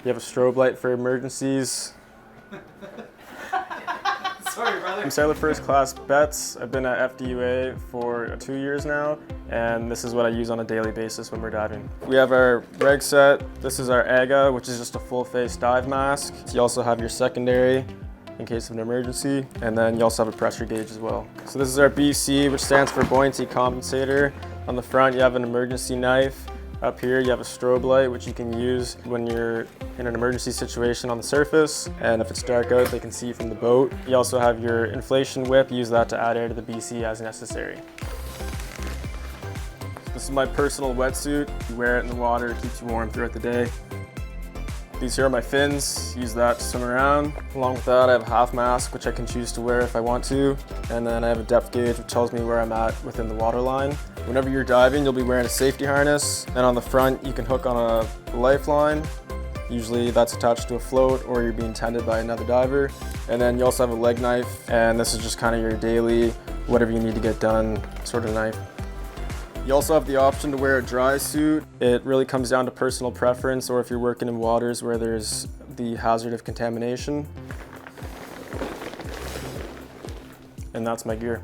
You have a strobe light for emergencies. Sorry, brother. I'm Sailor First Class Betts. I've been at FDUA for 2 years now, and this is what I use on a daily basis when we're diving. We have our reg set. This is our AGA, which is just a full face dive mask. You also have your secondary in case of an emergency, and then you also have a pressure gauge as well. So this is our BC, which stands for buoyancy compensator. On the front, you have an emergency knife. Up here, you have a strobe light, which you can use when you're in an emergency situation on the surface, and if it's dark out, they can see you from the boat. You also have your inflation whip. Use that to add air to the BC as necessary. This is my personal wetsuit. You wear it in the water, it keeps you warm throughout the day. These here are my fins. Use that to swim around. Along with that, I have a half mask, which I can choose to wear if I want to. And then I have a depth gauge, which tells me where I'm at within the water line. Whenever you're diving, you'll be wearing a safety harness. And on the front, you can hook on a lifeline. Usually that's attached to a float or you're being tended by another diver. And then you also have a leg knife. And this is just kind of your daily, whatever you need to get done sort of knife. You also have the option to wear a dry suit. It really comes down to personal preference, or if you're working in waters where there's the hazard of contamination. And that's my gear.